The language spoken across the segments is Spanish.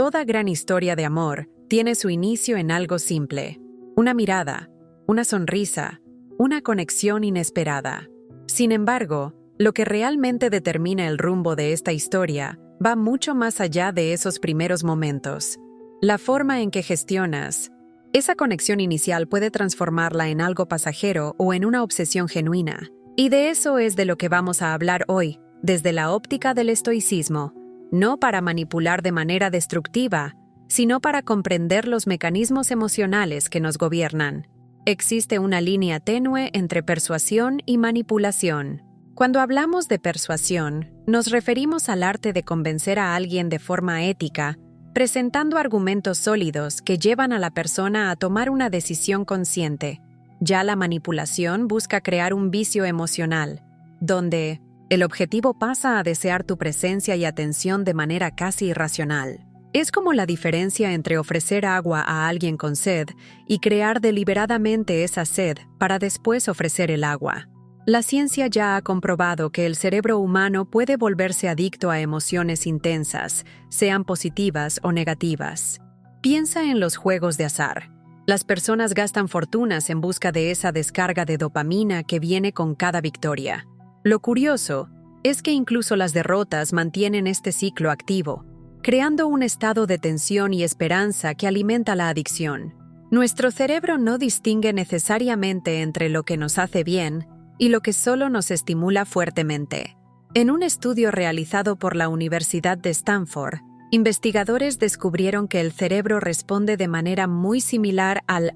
Toda gran historia de amor tiene su inicio en algo simple: una mirada, una sonrisa, una conexión inesperada. Sin embargo, lo que realmente determina el rumbo de esta historia va mucho más allá de esos primeros momentos. La forma en que gestionas esa conexión inicial puede transformarla en algo pasajero o en una obsesión genuina. Y de eso es de lo que vamos a hablar hoy, desde la óptica del estoicismo, no para manipular de manera destructiva, sino para comprender los mecanismos emocionales que nos gobiernan. Existe una línea tenue entre persuasión y manipulación. Cuando hablamos de persuasión, nos referimos al arte de convencer a alguien de forma ética, presentando argumentos sólidos que llevan a la persona a tomar una decisión consciente. Ya la manipulación busca crear un vicio emocional, donde el objetivo pasa a desear tu presencia y atención de manera casi irracional. Es como la diferencia entre ofrecer agua a alguien con sed y crear deliberadamente esa sed para después ofrecer el agua. La ciencia ya ha comprobado que el cerebro humano puede volverse adicto a emociones intensas, sean positivas o negativas. Piensa en los juegos de azar. Las personas gastan fortunas en busca de esa descarga de dopamina que viene con cada victoria. Lo curioso es que incluso las derrotas mantienen este ciclo activo, creando un estado de tensión y esperanza que alimenta la adicción. Nuestro cerebro no distingue necesariamente entre lo que nos hace bien y lo que solo nos estimula fuertemente. En un estudio realizado por la Universidad de Stanford, investigadores descubrieron que el cerebro responde de manera muy similar al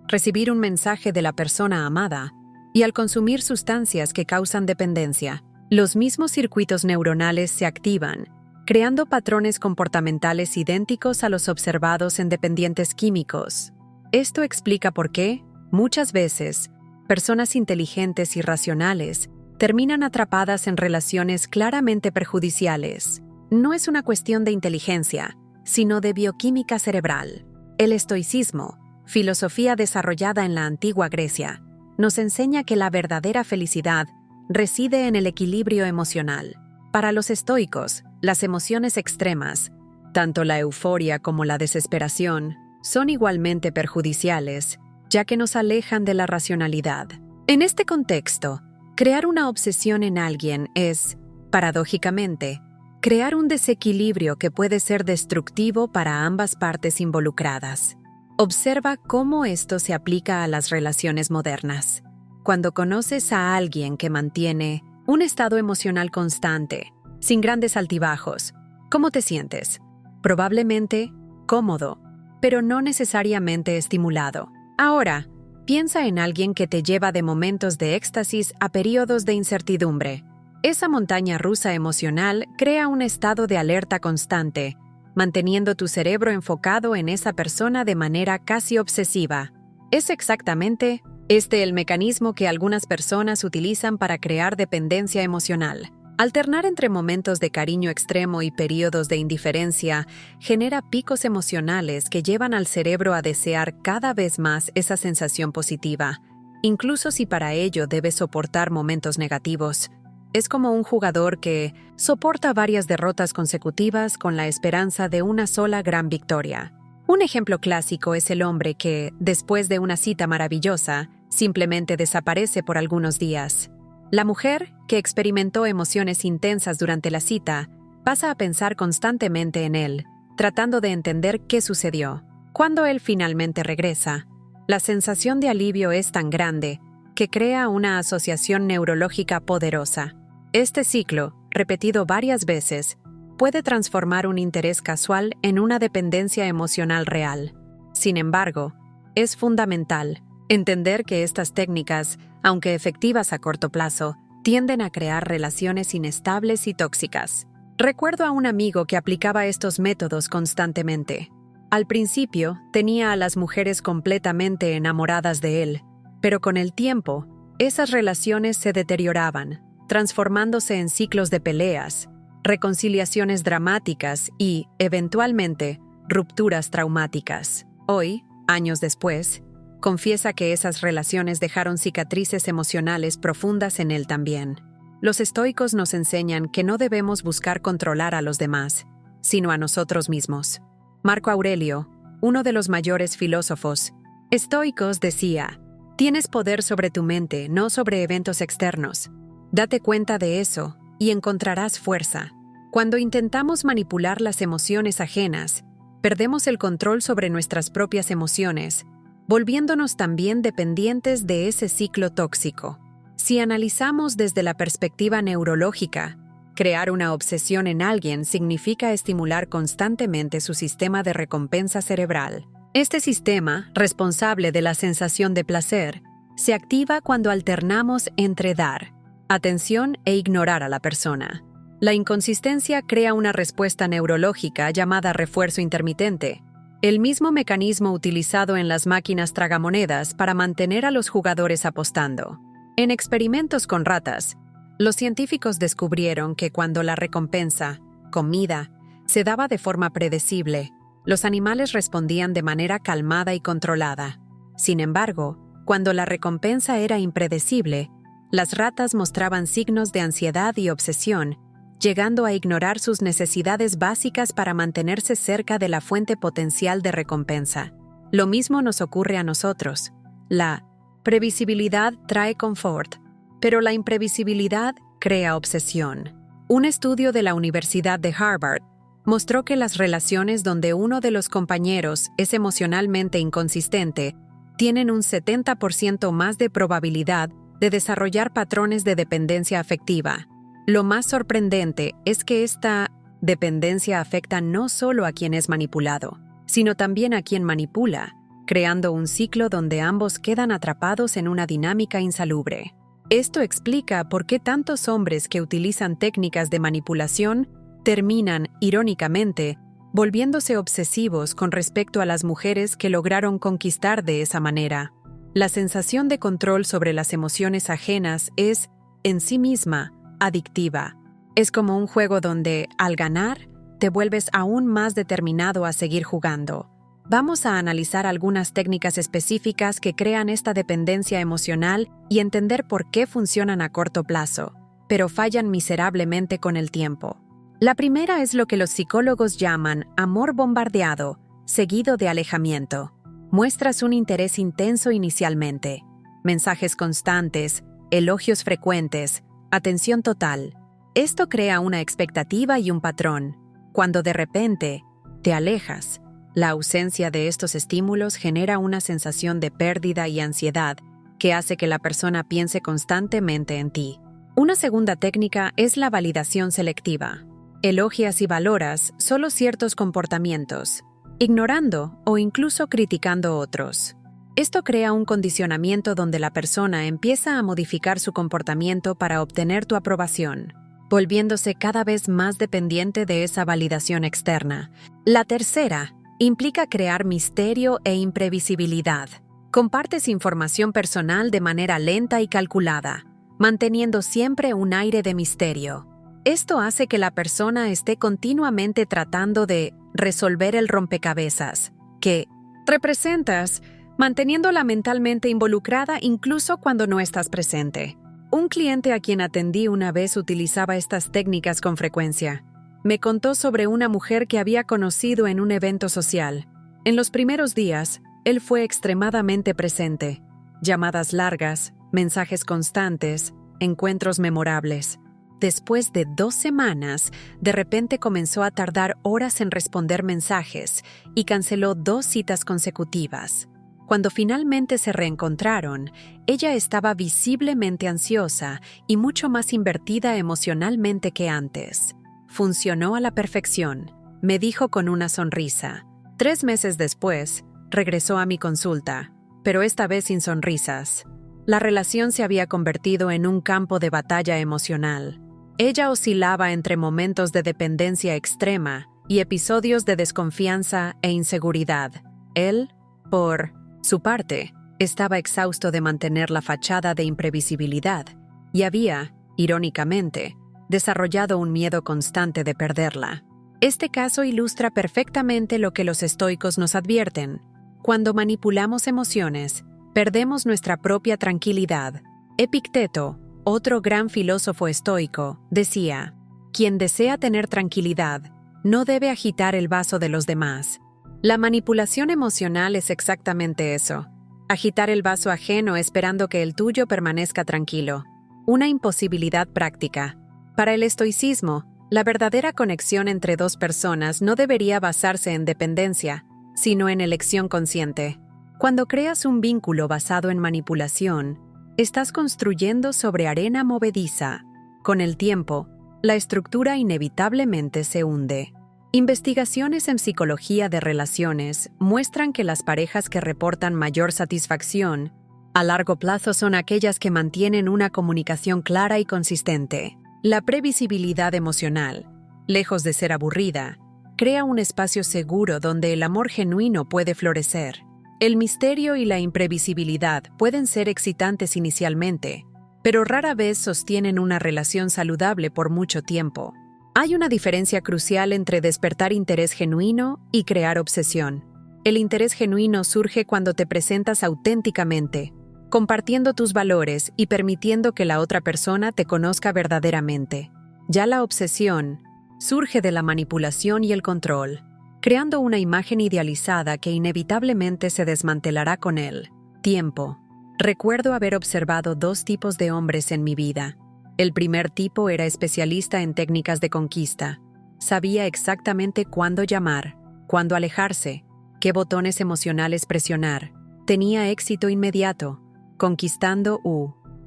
recibir un mensaje de la persona amada y al consumir sustancias que causan dependencia. Los mismos circuitos neuronales se activan, creando patrones comportamentales idénticos a los observados en dependientes químicos. Esto explica por qué, muchas veces, personas inteligentes y racionales terminan atrapadas en relaciones claramente perjudiciales. No es una cuestión de inteligencia, sino de bioquímica cerebral. El estoicismo, filosofía desarrollada en la antigua Grecia, nos enseña que la verdadera felicidad reside en el equilibrio emocional. Para los estoicos, las emociones extremas, tanto la euforia como la desesperación, son igualmente perjudiciales, ya que nos alejan de la racionalidad. En este contexto, crear una obsesión en alguien es, paradójicamente, crear un desequilibrio que puede ser destructivo para ambas partes involucradas. Observa cómo esto se aplica a las relaciones modernas. Cuando conoces a alguien que mantiene un estado emocional constante, sin grandes altibajos, ¿cómo te sientes? Probablemente cómodo, pero no necesariamente estimulado. Ahora, piensa en alguien que te lleva de momentos de éxtasis a periodos de incertidumbre. Esa montaña rusa emocional crea un estado de alerta constante, manteniendo tu cerebro enfocado en esa persona de manera casi obsesiva. Es exactamente el mecanismo que algunas personas utilizan para crear dependencia emocional. Alternar entre momentos de cariño extremo y periodos de indiferencia genera picos emocionales que llevan al cerebro a desear cada vez más esa sensación positiva, incluso si para ello debe soportar momentos negativos. Es como un jugador que soporta varias derrotas consecutivas con la esperanza de una sola gran victoria. Un ejemplo clásico es el hombre que, después de una cita maravillosa, simplemente desaparece por algunos días. La mujer, que experimentó emociones intensas durante la cita, pasa a pensar constantemente en él, tratando de entender qué sucedió. Cuando él finalmente regresa, la sensación de alivio es tan grande que crea una asociación neurológica poderosa. Este ciclo, repetido varias veces, puede transformar un interés casual en una dependencia emocional real. Sin embargo, es fundamental entender que estas técnicas, aunque efectivas a corto plazo, tienden a crear relaciones inestables y tóxicas. Recuerdo a un amigo que aplicaba estos métodos constantemente. Al principio, tenía a las mujeres completamente enamoradas de él, pero con el tiempo, esas relaciones se deterioraban, transformándose en ciclos de peleas, reconciliaciones dramáticas y, eventualmente, rupturas traumáticas. Hoy, años después, confiesa que esas relaciones dejaron cicatrices emocionales profundas en él también. Los estoicos nos enseñan que no debemos buscar controlar a los demás, sino a nosotros mismos. Marco Aurelio, uno de los mayores filósofos estoicos, decía: tienes poder sobre tu mente, no sobre eventos externos. Date cuenta de eso y encontrarás fuerza. Cuando intentamos manipular las emociones ajenas, perdemos el control sobre nuestras propias emociones, volviéndonos también dependientes de ese ciclo tóxico. Si analizamos desde la perspectiva neurológica, crear una obsesión en alguien significa estimular constantemente su sistema de recompensa cerebral. Este sistema, responsable de la sensación de placer, se activa cuando alternamos entre dar atención e ignorar a la persona. La inconsistencia crea una respuesta neurológica llamada refuerzo intermitente, el mismo mecanismo utilizado en las máquinas tragamonedas para mantener a los jugadores apostando. En experimentos con ratas, los científicos descubrieron que cuando la recompensa, comida, se daba de forma predecible, los animales respondían de manera calmada y controlada. Sin embargo, cuando la recompensa era impredecible, las ratas mostraban signos de ansiedad y obsesión, llegando a ignorar sus necesidades básicas para mantenerse cerca de la fuente potencial de recompensa. Lo mismo nos ocurre a nosotros. La previsibilidad trae confort, pero la imprevisibilidad crea obsesión. Un estudio de la Universidad de Harvard mostró que las relaciones donde uno de los compañeros es emocionalmente inconsistente tienen un 70% más de probabilidad de desarrollar patrones de dependencia afectiva. Lo más sorprendente es que esta dependencia afecta no solo a quien es manipulado, sino también a quien manipula, creando un ciclo donde ambos quedan atrapados en una dinámica insalubre. Esto explica por qué tantos hombres que utilizan técnicas de manipulación terminan, irónicamente, volviéndose obsesivos con respecto a las mujeres que lograron conquistar de esa manera. La sensación de control sobre las emociones ajenas es, en sí misma, adictiva. Es como un juego donde, al ganar, te vuelves aún más determinado a seguir jugando. Vamos a analizar algunas técnicas específicas que crean esta dependencia emocional y entender por qué funcionan a corto plazo, pero fallan miserablemente con el tiempo. La primera es lo que los psicólogos llaman amor bombardeado, seguido de alejamiento. Muestras un interés intenso inicialmente, mensajes constantes, elogios frecuentes, atención total. Esto crea una expectativa y un patrón. Cuando de repente te alejas, la ausencia de estos estímulos genera una sensación de pérdida y ansiedad que hace que la persona piense constantemente en ti. Una segunda técnica es la validación selectiva. Elogias y valoras solo ciertos comportamientos, ignorando o incluso criticando otros. Esto crea un condicionamiento donde la persona empieza a modificar su comportamiento para obtener tu aprobación, volviéndose cada vez más dependiente de esa validación externa. La tercera implica crear misterio e imprevisibilidad. Compartes información personal de manera lenta y calculada, manteniendo siempre un aire de misterio. Esto hace que la persona esté continuamente tratando de resolver el rompecabezas que representas, manteniéndola mentalmente involucrada incluso cuando no estás presente. Un cliente a quien atendí una vez utilizaba estas técnicas con frecuencia. Me contó sobre una mujer que había conocido en un evento social. En los primeros días, él fue extremadamente presente. Llamadas largas, mensajes constantes, encuentros memorables. Después de 2 semanas, de repente comenzó a tardar horas en responder mensajes y canceló 2 citas consecutivas. Cuando finalmente se reencontraron, ella estaba visiblemente ansiosa y mucho más invertida emocionalmente que antes. Funcionó a la perfección, me dijo con una sonrisa. 3 meses después, regresó a mi consulta, pero esta vez sin sonrisas. La relación se había convertido en un campo de batalla emocional. Ella oscilaba entre momentos de dependencia extrema y episodios de desconfianza e inseguridad. Él, por su parte, estaba exhausto de mantener la fachada de imprevisibilidad y había, irónicamente, desarrollado un miedo constante de perderla. Este caso ilustra perfectamente lo que los estoicos nos advierten. Cuando manipulamos emociones, perdemos nuestra propia tranquilidad. Epicteto, otro gran filósofo estoico, decía: quien desea tener tranquilidad, no debe agitar el vaso de los demás. La manipulación emocional es exactamente eso: agitar el vaso ajeno esperando que el tuyo permanezca tranquilo. Una imposibilidad práctica. Para el estoicismo, la verdadera conexión entre dos personas no debería basarse en dependencia, sino en elección consciente. Cuando creas un vínculo basado en manipulación, estás construyendo sobre arena movediza. Con el tiempo, la estructura inevitablemente se hunde. Investigaciones en psicología de relaciones muestran que las parejas que reportan mayor satisfacción a largo plazo son aquellas que mantienen una comunicación clara y consistente. La previsibilidad emocional, lejos de ser aburrida, crea un espacio seguro donde el amor genuino puede florecer. El misterio y la imprevisibilidad pueden ser excitantes inicialmente, pero rara vez sostienen una relación saludable por mucho tiempo. Hay una diferencia crucial entre despertar interés genuino y crear obsesión. El interés genuino surge cuando te presentas auténticamente, compartiendo tus valores y permitiendo que la otra persona te conozca verdaderamente. Ya la obsesión surge de la manipulación y el control, creando una imagen idealizada que inevitablemente se desmantelará con el tiempo. Recuerdo haber observado dos tipos de hombres en mi vida. El primer tipo era especialista en técnicas de conquista. Sabía exactamente cuándo llamar, cuándo alejarse, qué botones emocionales presionar. Tenía éxito inmediato, conquistando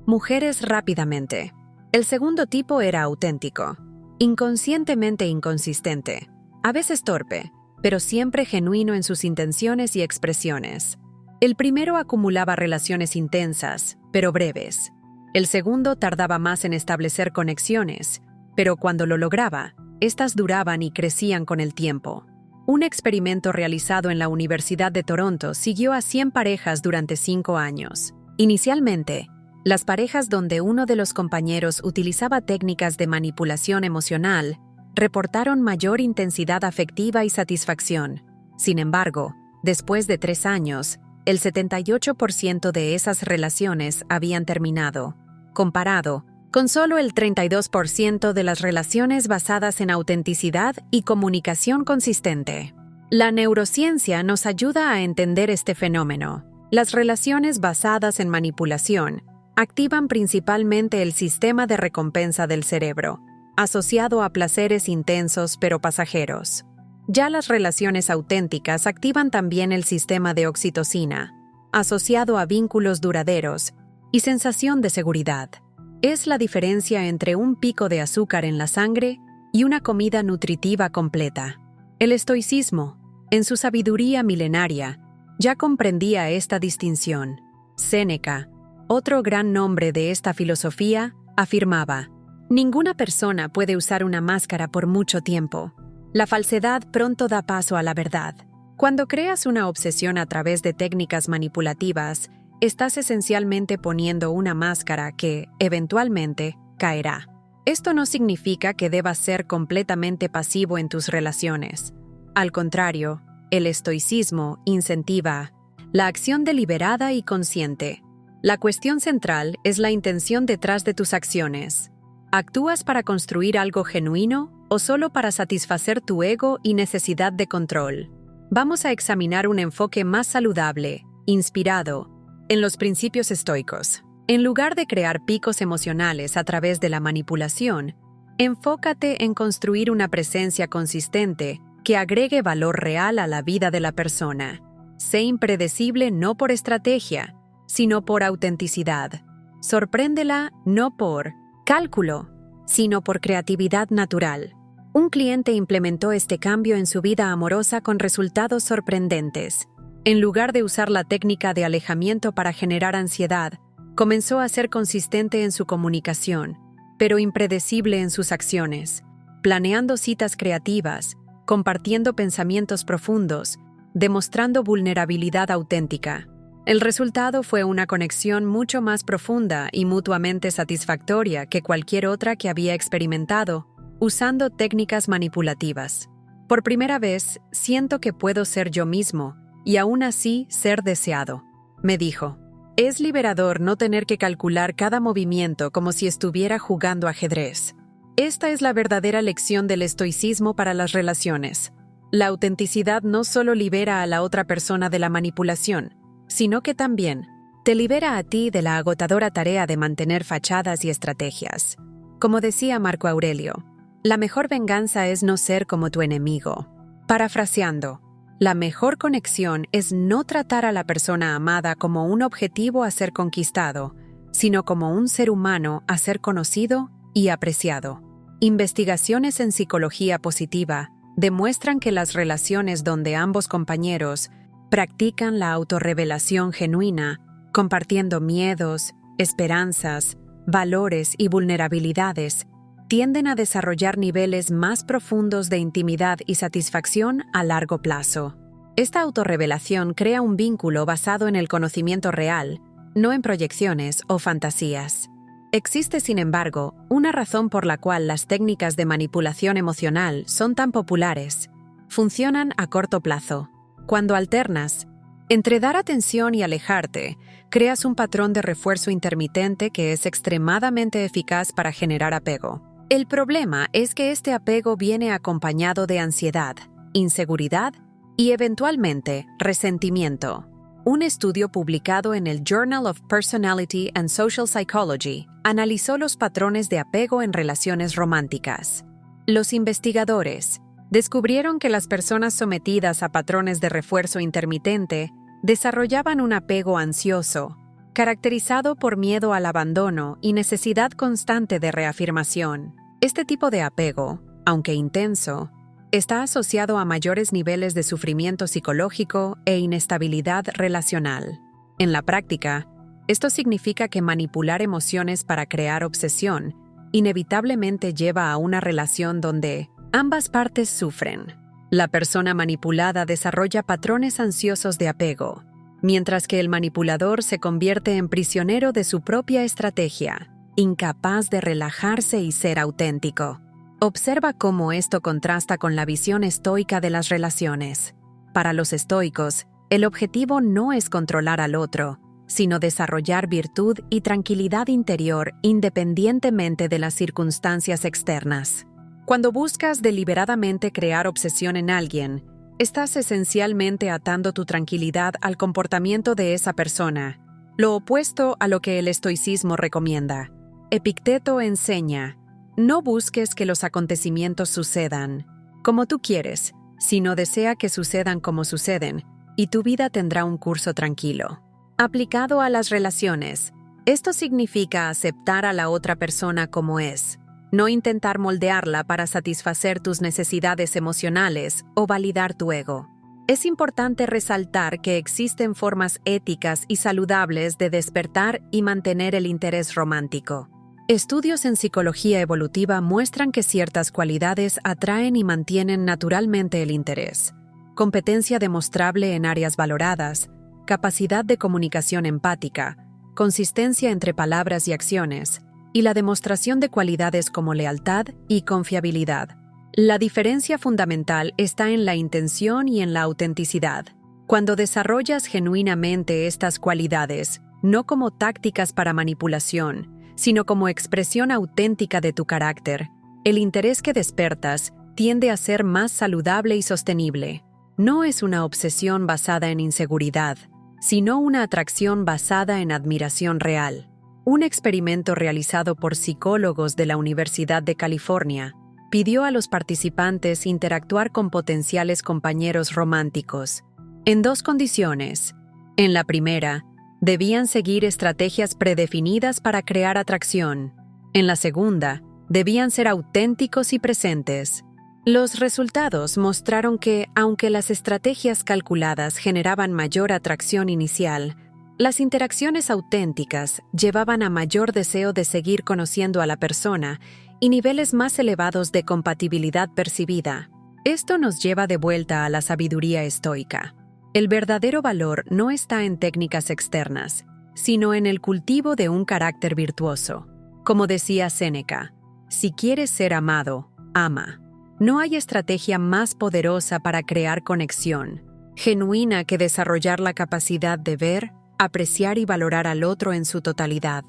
mujeres rápidamente. El segundo tipo era auténtico, inconscientemente inconsistente, a veces torpe, pero siempre genuino en sus intenciones y expresiones. El primero acumulaba relaciones intensas, pero breves. El segundo tardaba más en establecer conexiones, pero cuando lo lograba, estas duraban y crecían con el tiempo. Un experimento realizado en la Universidad de Toronto siguió a 100 parejas durante 5 años. Inicialmente, las parejas donde uno de los compañeros utilizaba técnicas de manipulación emocional reportaron mayor intensidad afectiva y satisfacción. Sin embargo, después de 3 años, el 78% de esas relaciones habían terminado, comparado con solo el 32% de las relaciones basadas en autenticidad y comunicación consistente. La neurociencia nos ayuda a entender este fenómeno. Las relaciones basadas en manipulación activan principalmente el sistema de recompensa del cerebro, asociado a placeres intensos pero pasajeros. Ya las relaciones auténticas activan también el sistema de oxitocina, asociado a vínculos duraderos y sensación de seguridad. Es la diferencia entre un pico de azúcar en la sangre y una comida nutritiva completa. El estoicismo, en su sabiduría milenaria, ya comprendía esta distinción. Séneca, otro gran nombre de esta filosofía, afirmaba: ninguna persona puede usar una máscara por mucho tiempo. La falsedad pronto da paso a la verdad. Cuando creas una obsesión a través de técnicas manipulativas, estás esencialmente poniendo una máscara que, eventualmente, caerá. Esto no significa que debas ser completamente pasivo en tus relaciones. Al contrario, el estoicismo incentiva la acción deliberada y consciente. La cuestión central es la intención detrás de tus acciones. ¿Actúas para construir algo genuino o solo para satisfacer tu ego y necesidad de control? Vamos a examinar un enfoque más saludable, inspirado en los principios estoicos. En lugar de crear picos emocionales a través de la manipulación, enfócate en construir una presencia consistente que agregue valor real a la vida de la persona. Sé impredecible no por estrategia, sino por autenticidad. Sorpréndela no por cálculo, sino por creatividad natural. Un cliente implementó este cambio en su vida amorosa con resultados sorprendentes. En lugar de usar la técnica de alejamiento para generar ansiedad, comenzó a ser consistente en su comunicación, pero impredecible en sus acciones, planeando citas creativas, compartiendo pensamientos profundos, demostrando vulnerabilidad auténtica. El resultado fue una conexión mucho más profunda y mutuamente satisfactoria que cualquier otra que había experimentado, usando técnicas manipulativas. Por primera vez, siento que puedo ser yo mismo y aún así ser deseado, me dijo. Es liberador no tener que calcular cada movimiento como si estuviera jugando ajedrez. Esta es la verdadera lección del estoicismo para las relaciones. La autenticidad no solo libera a la otra persona de la manipulación, sino que también te libera a ti de la agotadora tarea de mantener fachadas y estrategias. Como decía Marco Aurelio, la mejor venganza es no ser como tu enemigo. Parafraseando, la mejor conexión es no tratar a la persona amada como un objetivo a ser conquistado, sino como un ser humano a ser conocido y apreciado. Investigaciones en psicología positiva demuestran que las relaciones donde ambos compañeros practican la autorrevelación genuina, compartiendo miedos, esperanzas, valores y vulnerabilidades, tienden a desarrollar niveles más profundos de intimidad y satisfacción a largo plazo. Esta autorrevelación crea un vínculo basado en el conocimiento real, no en proyecciones o fantasías. Existe, sin embargo, una razón por la cual las técnicas de manipulación emocional son tan populares. Funcionan a corto plazo. Cuando alternas entre dar atención y alejarte, creas un patrón de refuerzo intermitente que es extremadamente eficaz para generar apego. El problema es que este apego viene acompañado de ansiedad, inseguridad y, eventualmente, resentimiento. Un estudio publicado en el Journal of Personality and Social Psychology analizó los patrones de apego en relaciones románticas. Los investigadores descubrieron que las personas sometidas a patrones de refuerzo intermitente desarrollaban un apego ansioso, caracterizado por miedo al abandono y necesidad constante de reafirmación. Este tipo de apego, aunque intenso, está asociado a mayores niveles de sufrimiento psicológico e inestabilidad relacional. En la práctica, esto significa que manipular emociones para crear obsesión inevitablemente lleva a una relación donde ambas partes sufren. La persona manipulada desarrolla patrones ansiosos de apego, mientras que el manipulador se convierte en prisionero de su propia estrategia, incapaz de relajarse y ser auténtico. Observa cómo esto contrasta con la visión estoica de las relaciones. Para los estoicos, el objetivo no es controlar al otro, sino desarrollar virtud y tranquilidad interior independientemente de las circunstancias externas. Cuando buscas deliberadamente crear obsesión en alguien, estás esencialmente atando tu tranquilidad al comportamiento de esa persona, lo opuesto a lo que el estoicismo recomienda. Epicteto enseña: no busques que los acontecimientos sucedan como tú quieres, sino desea que sucedan como suceden, y tu vida tendrá un curso tranquilo. Aplicado a las relaciones, esto significa aceptar a la otra persona como es, no intentar moldearla para satisfacer tus necesidades emocionales o validar tu ego. Es importante resaltar que existen formas éticas y saludables de despertar y mantener el interés romántico. Estudios en psicología evolutiva muestran que ciertas cualidades atraen y mantienen naturalmente el interés. Competencia demostrable en áreas valoradas, capacidad de comunicación empática, consistencia entre palabras y acciones, y la demostración de cualidades como lealtad y confiabilidad. La diferencia fundamental está en la intención y en la autenticidad. Cuando desarrollas genuinamente estas cualidades, no como tácticas para manipulación, sino como expresión auténtica de tu carácter, el interés que despertas tiende a ser más saludable y sostenible. No es una obsesión basada en inseguridad, sino una atracción basada en admiración real. Un experimento realizado por psicólogos de la Universidad de California pidió a los participantes interactuar con potenciales compañeros románticos, en dos condiciones. En la primera, debían seguir estrategias predefinidas para crear atracción. En la segunda, debían ser auténticos y presentes. Los resultados mostraron que, aunque las estrategias calculadas generaban mayor atracción inicial, las interacciones auténticas llevaban a mayor deseo de seguir conociendo a la persona y niveles más elevados de compatibilidad percibida. Esto nos lleva de vuelta a la sabiduría estoica. El verdadero valor no está en técnicas externas, sino en el cultivo de un carácter virtuoso. Como decía Séneca, si quieres ser amado, ama. No hay estrategia más poderosa para crear conexión genuina que desarrollar la capacidad de ver, apreciar y valorar al otro en su totalidad.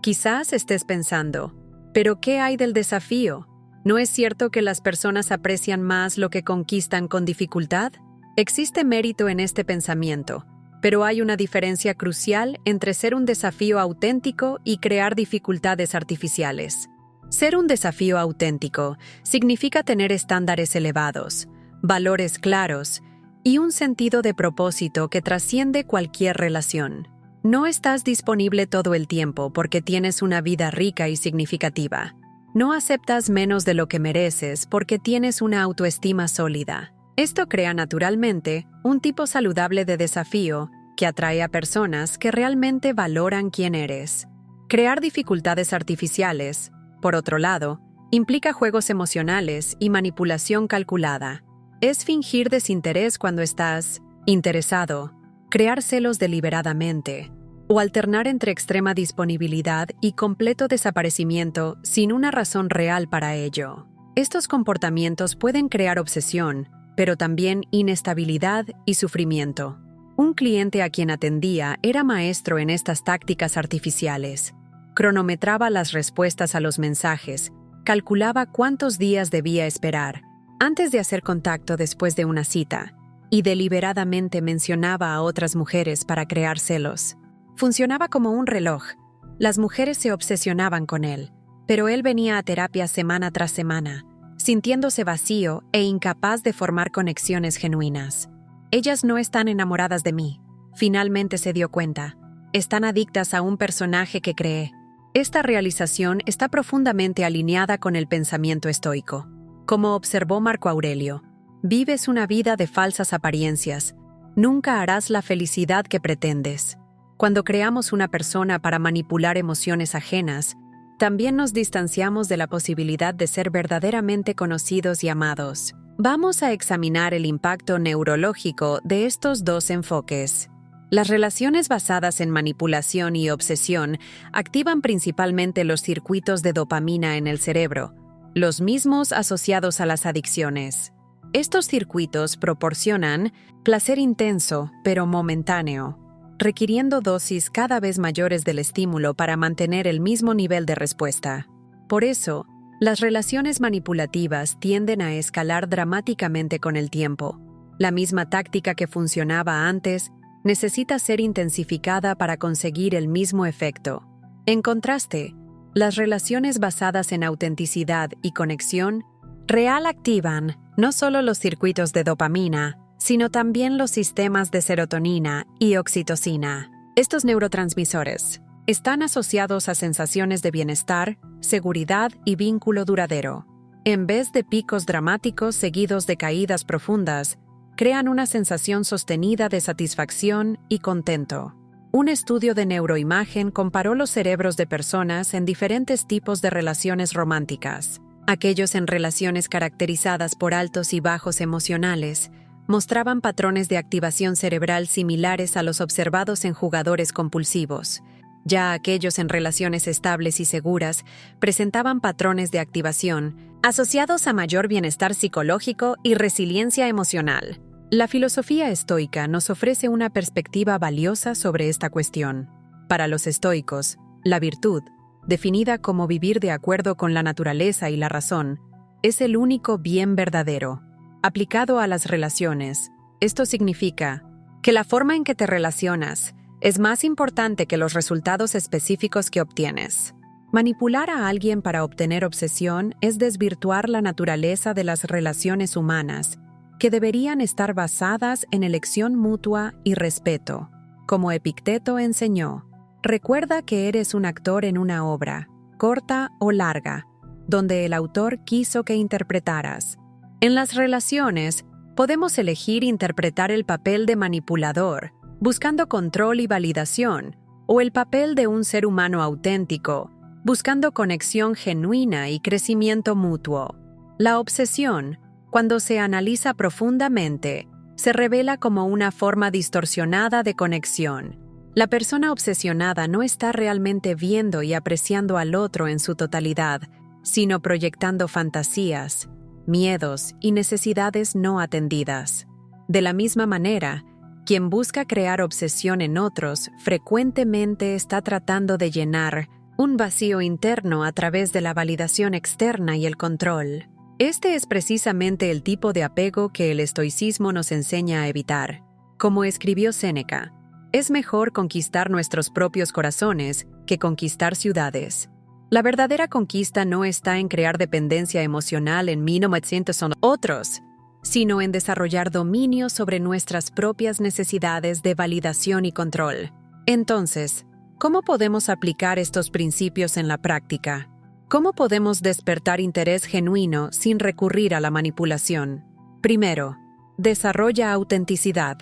Quizás estés pensando, Pero ¿qué hay del desafío? ¿No es cierto que las personas aprecian más lo que conquistan con dificultad? Existe mérito en este pensamiento, pero hay una diferencia crucial entre ser un desafío auténtico y crear dificultades artificiales. Ser un desafío auténtico significa tener estándares elevados, valores claros y un sentido de propósito que trasciende cualquier relación. No estás disponible todo el tiempo porque tienes una vida rica y significativa. No aceptas menos de lo que mereces porque tienes una autoestima sólida. Esto crea naturalmente un tipo saludable de desafío que atrae a personas que realmente valoran quién eres. Crear dificultades artificiales, por otro lado, implica juegos emocionales y manipulación calculada. Es fingir desinterés cuando estás interesado, crear celos deliberadamente, o alternar entre extrema disponibilidad y completo desaparecimiento sin una razón real para ello. Estos comportamientos pueden crear obsesión, pero también inestabilidad y sufrimiento. Un cliente a quien atendía era maestro en estas tácticas artificiales. Cronometraba las respuestas a los mensajes, calculaba cuántos días debía esperar antes de hacer contacto después de una cita, y deliberadamente mencionaba a otras mujeres para crear celos. Funcionaba como un reloj. Las mujeres se obsesionaban con él, pero él venía a terapia semana tras semana, sintiéndose vacío e incapaz de formar conexiones genuinas. Ellas no están enamoradas de mí. Finalmente se dio cuenta. Están adictas a un personaje que creé. Esta realización está profundamente alineada con el pensamiento estoico. Como observó Marco Aurelio, vives una vida de falsas apariencias. Nunca harás la felicidad que pretendes. Cuando creamos una persona para manipular emociones ajenas, también nos distanciamos de la posibilidad de ser verdaderamente conocidos y amados. Vamos a examinar el impacto neurológico de estos dos enfoques. Las relaciones basadas en manipulación y obsesión activan principalmente los circuitos de dopamina en el cerebro, los mismos asociados a las adicciones. Estos circuitos proporcionan placer intenso, pero momentáneo, requiriendo dosis cada vez mayores del estímulo para mantener el mismo nivel de respuesta. Por eso, las relaciones manipulativas tienden a escalar dramáticamente con el tiempo. La misma táctica que funcionaba antes necesita ser intensificada para conseguir el mismo efecto. En contraste, las relaciones basadas en autenticidad y conexión real activan no solo los circuitos de dopamina, sino también los sistemas de serotonina y oxitocina. Estos neurotransmisores están asociados a sensaciones de bienestar, seguridad y vínculo duradero. En vez de picos dramáticos seguidos de caídas profundas, crean una sensación sostenida de satisfacción y contento. Un estudio de neuroimagen comparó los cerebros de personas en diferentes tipos de relaciones románticas. Aquellos en relaciones caracterizadas por altos y bajos emocionales mostraban patrones de activación cerebral similares a los observados en jugadores compulsivos. Ya aquellos en relaciones estables y seguras presentaban patrones de activación asociados a mayor bienestar psicológico y resiliencia emocional. La filosofía estoica nos ofrece una perspectiva valiosa sobre esta cuestión. Para los estoicos, la virtud, definida como vivir de acuerdo con la naturaleza y la razón, es el único bien verdadero. Aplicado a las relaciones, esto significa que la forma en que te relacionas es más importante que los resultados específicos que obtienes. Manipular a alguien para obtener obsesión es desvirtuar la naturaleza de las relaciones humanas, que deberían estar basadas en elección mutua y respeto. Como Epicteto enseñó, recuerda que eres un actor en una obra, corta o larga, donde el autor quiso que interpretaras. En las relaciones, podemos elegir interpretar el papel de manipulador, buscando control y validación, o el papel de un ser humano auténtico, buscando conexión genuina y crecimiento mutuo. La obsesión, cuando se analiza profundamente, se revela como una forma distorsionada de conexión. La persona obsesionada no está realmente viendo y apreciando al otro en su totalidad, sino proyectando fantasías, miedos y necesidades no atendidas. De la misma manera, quien busca crear obsesión en otros frecuentemente está tratando de llenar un vacío interno a través de la validación externa y el control. Este es precisamente el tipo de apego que el estoicismo nos enseña a evitar. Como escribió Séneca, es mejor conquistar nuestros propios corazones que conquistar ciudades. La verdadera conquista no está en crear dependencia emocional en 1900 son otros, sino en desarrollar dominio sobre nuestras propias necesidades de validación y control. Entonces, ¿cómo podemos aplicar estos principios en la práctica? ¿Cómo podemos despertar interés genuino sin recurrir a la manipulación? Primero, desarrolla autenticidad.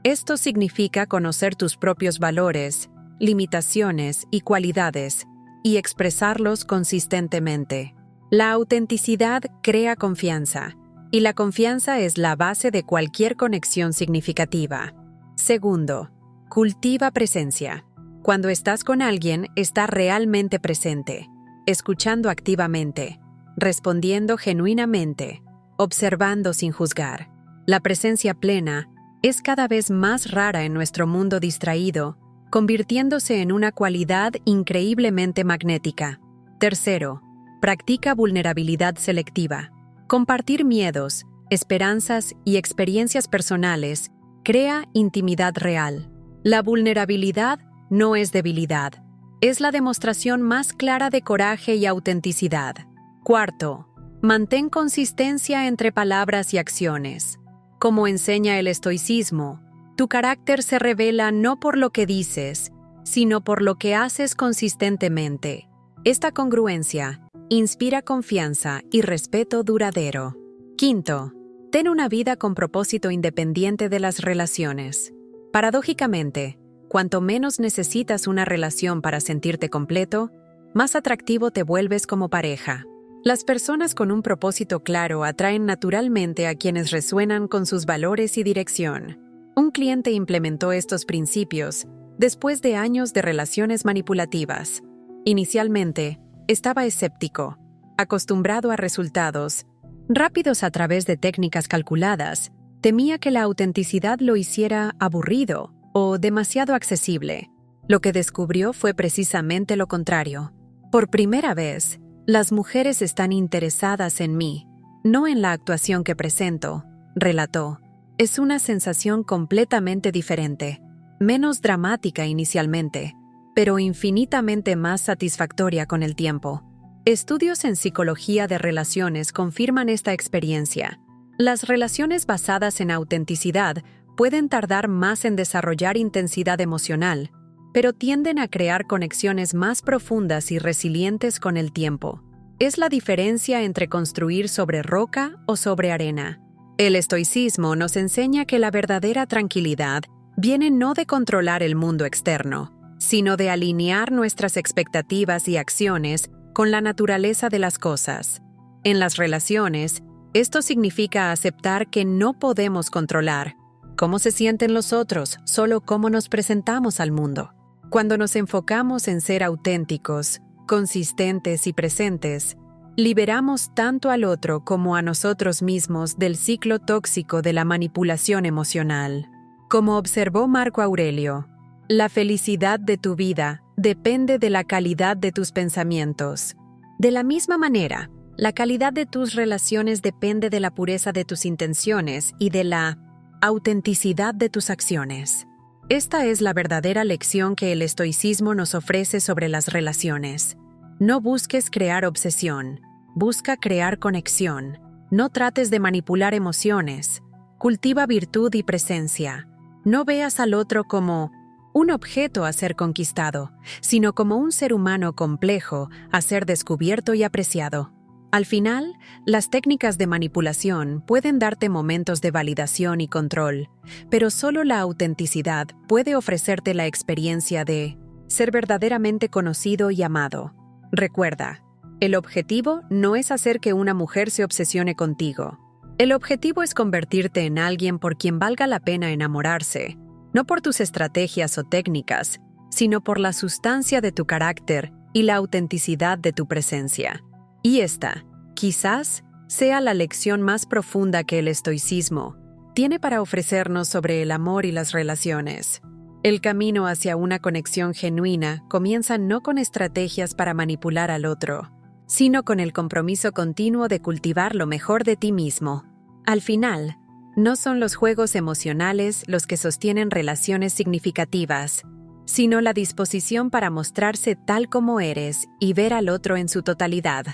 Esto significa conocer tus propios valores, limitaciones y cualidades, y expresarlos consistentemente. La autenticidad crea confianza, y la confianza es la base de cualquier conexión significativa. Segundo, cultiva presencia. Cuando estás con alguien, está realmente presente, escuchando activamente, respondiendo genuinamente, observando sin juzgar. La presencia plena es cada vez más rara en nuestro mundo distraído, convirtiéndose en una cualidad increíblemente magnética. Tercero, practica vulnerabilidad selectiva. Compartir miedos, esperanzas y experiencias personales crea intimidad real. La vulnerabilidad no es debilidad, es la demostración más clara de coraje y autenticidad. Cuarto, mantén consistencia entre palabras y acciones. Como enseña el estoicismo, tu carácter se revela no por lo que dices, sino por lo que haces consistentemente. Esta congruencia inspira confianza y respeto duradero. Quinto, ten una vida con propósito independiente de las relaciones. Paradójicamente, cuanto menos necesitas una relación para sentirte completo, más atractivo te vuelves como pareja. Las personas con un propósito claro atraen naturalmente a quienes resuenan con sus valores y dirección. Un cliente implementó estos principios después de años de relaciones manipulativas. Inicialmente, estaba escéptico, acostumbrado a resultados rápidos a través de técnicas calculadas. Temía que la autenticidad lo hiciera aburrido o demasiado accesible. Lo que descubrió fue precisamente lo contrario. Por primera vez, las mujeres están interesadas en mí, no en la actuación que presento, relató. Es una sensación completamente diferente, menos dramática inicialmente, pero infinitamente más satisfactoria con el tiempo. Estudios en psicología de relaciones confirman esta experiencia. Las relaciones basadas en autenticidad pueden tardar más en desarrollar intensidad emocional, pero tienden a crear conexiones más profundas y resilientes con el tiempo. Es la diferencia entre construir sobre roca o sobre arena. El estoicismo nos enseña que la verdadera tranquilidad viene no de controlar el mundo externo, sino de alinear nuestras expectativas y acciones con la naturaleza de las cosas. En las relaciones, esto significa aceptar que no podemos controlar cómo se sienten los otros, solo cómo nos presentamos al mundo. Cuando nos enfocamos en ser auténticos, consistentes y presentes, liberamos tanto al otro como a nosotros mismos del ciclo tóxico de la manipulación emocional. Como observó Marco Aurelio, la felicidad de tu vida depende de la calidad de tus pensamientos. De la misma manera, la calidad de tus relaciones depende de la pureza de tus intenciones y de la autenticidad de tus acciones. Esta es la verdadera lección que el estoicismo nos ofrece sobre las relaciones. No busques crear obsesión, busca crear conexión. No trates de manipular emociones. Cultiva virtud y presencia. No veas al otro como un objeto a ser conquistado, sino como un ser humano complejo a ser descubierto y apreciado. Al final, las técnicas de manipulación pueden darte momentos de validación y control, pero solo la autenticidad puede ofrecerte la experiencia de ser verdaderamente conocido y amado. Recuerda, el objetivo no es hacer que una mujer se obsesione contigo. El objetivo es convertirte en alguien por quien valga la pena enamorarse, no por tus estrategias o técnicas, sino por la sustancia de tu carácter y la autenticidad de tu presencia. Y esta, quizás, sea la lección más profunda que el estoicismo tiene para ofrecernos sobre el amor y las relaciones. El camino hacia una conexión genuina comienza no con estrategias para manipular al otro, sino con el compromiso continuo de cultivar lo mejor de ti mismo. Al final, no son los juegos emocionales los que sostienen relaciones significativas, sino la disposición para mostrarse tal como eres y ver al otro en su totalidad.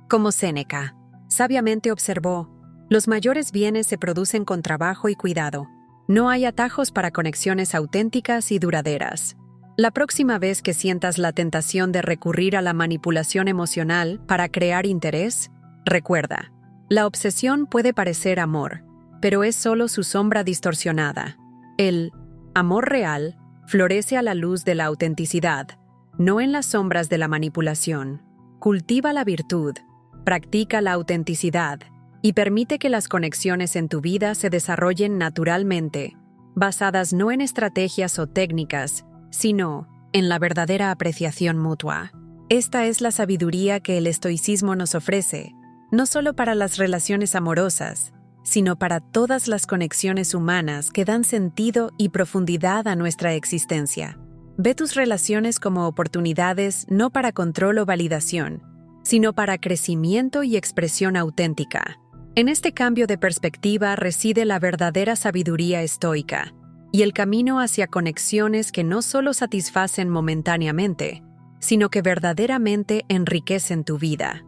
Como Séneca sabiamente observó, los mayores bienes se producen con trabajo y cuidado. No hay atajos para conexiones auténticas y duraderas. La próxima vez que sientas la tentación de recurrir a la manipulación emocional para crear interés, recuerda, la obsesión puede parecer amor, pero es solo su sombra distorsionada. El amor real florece a la luz de la autenticidad, no en las sombras de la manipulación. Cultiva la virtud, practica la autenticidad y permite que las conexiones en tu vida se desarrollen naturalmente, basadas no en estrategias o técnicas, sino en la verdadera apreciación mutua. Esta es la sabiduría que el estoicismo nos ofrece, no solo para las relaciones amorosas, sino para todas las conexiones humanas que dan sentido y profundidad a nuestra existencia. Ve tus relaciones como oportunidades no para control o validación, sino para crecimiento y expresión auténtica. En este cambio de perspectiva reside la verdadera sabiduría estoica y el camino hacia conexiones que no solo satisfacen momentáneamente, sino que verdaderamente enriquecen tu vida.